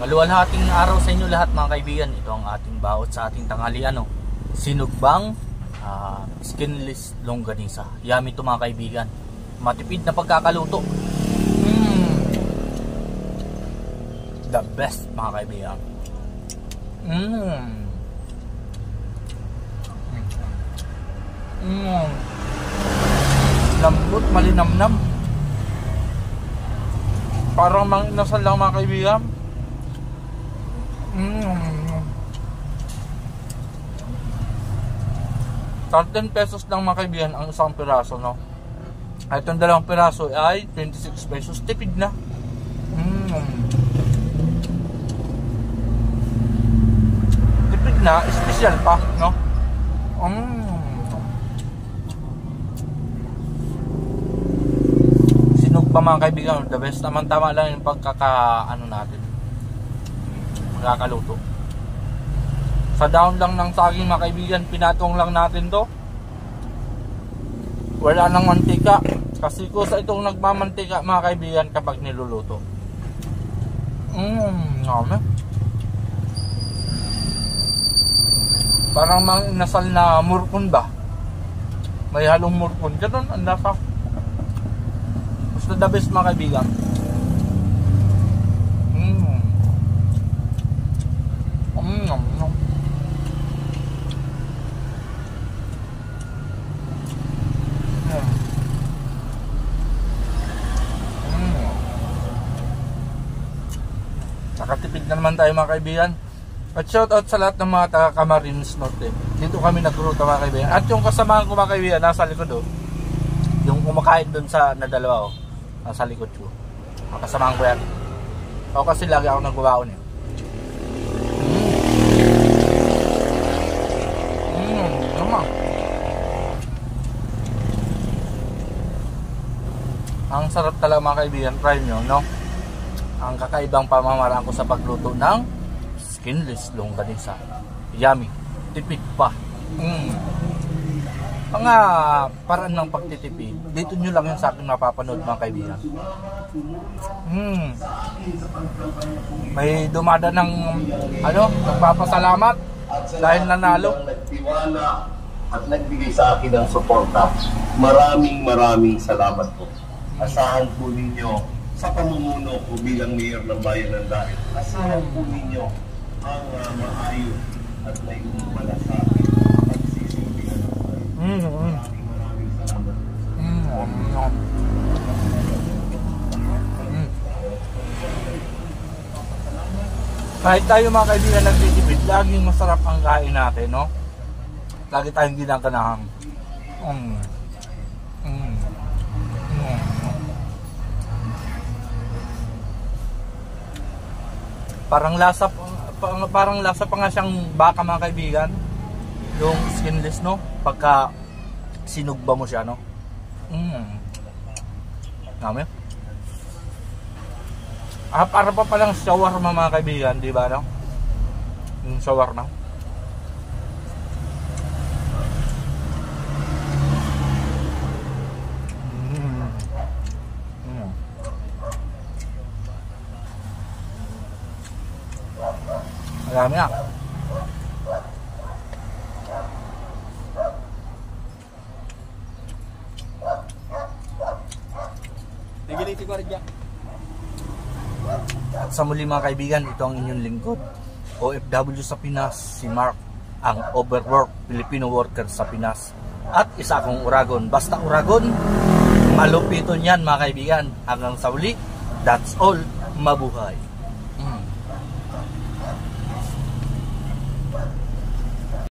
Maluwalhating araw sa inyo lahat mga kaibigan. Ito ang ating baot sa ating tanghalian. Sinugbang skinless longganisa. Yummy ito mga kaibigan. Matipid na pagkakaluto. The best mga kaibigan. Lambot, malinamnam. Parang inasal lang mga kaibigan. 10 pesos lang mga kaibigan ang isang piraso, no? At itong dalawang piraso ay 26 pesos. Tipid na. Tipid na, special pa, no? Sinog pa mga kaibigan, the best naman. Tama lang yung pagkakaano natin, magkakaluto. Sa dahon lang ng saging mga kaibigan, pinatong lang natin to. Wala nang mantika, kasi kusa itong nagmamantika mga kaibigan kapag niluluto. Ngame. Parang mga inasal na murkon ba? May halong murkon. Ganun ang lasa. Basta the best mga kaibigan. Nakatipid na naman tayo mga kaibigan. At shout out sa lahat ng mga taga Camarines Norte. Dito kami nagruta mga kaibigan. At yung kasamahan ko mga kaibigan, nasa likod yung kumakain doon sa nadalawa nasa likod ko. Ang kasamahan ko yan. Ako kasi lagi ako nagbabaon eh. Ang sarap talaga mga kaibigan. Try nyo, no? Ang kakaibang pamamaraan ko sa pagluto ng skinless longganisa. Yummy. Tipid pa. Mga paraan ng pagtitipid, dito nyo lang yung sa akin mapapanood mga kaibigan. May dumada ng nagpapasalamat dahil nanalo at nagbigay sa akin ng suporta. Maraming salamat po. Asahan po ninyo sa pamumuno ko bilang mayor ng Bayan ng Daet. Asahan po ninyo ang maayos at may malasakit pagsisilbihan ng bayan. Maraming salamat. Kahit tayo mga kaibigan nagtitipid, laging masarap ang kain natin, no? Lagi tayong ginaganahan. Parang lasa pa nga siyang baka mga kaibigan. Yung skinless, no? Pagka sinugba mo siya, no? Dami. Para pa palang shawarma mga kaibigan, di ba, no? Yung shawarma. Marami na. At sa muli mga kaibigan, ito ang inyong lingkod, OFW sa Pinas, si Mark, ang overworked Filipino worker sa Pinas. At isa akong Uragon. Basta Uragon, malupiton yan mga kaibigan. Hanggang sa uli, that's all. Mabuhay.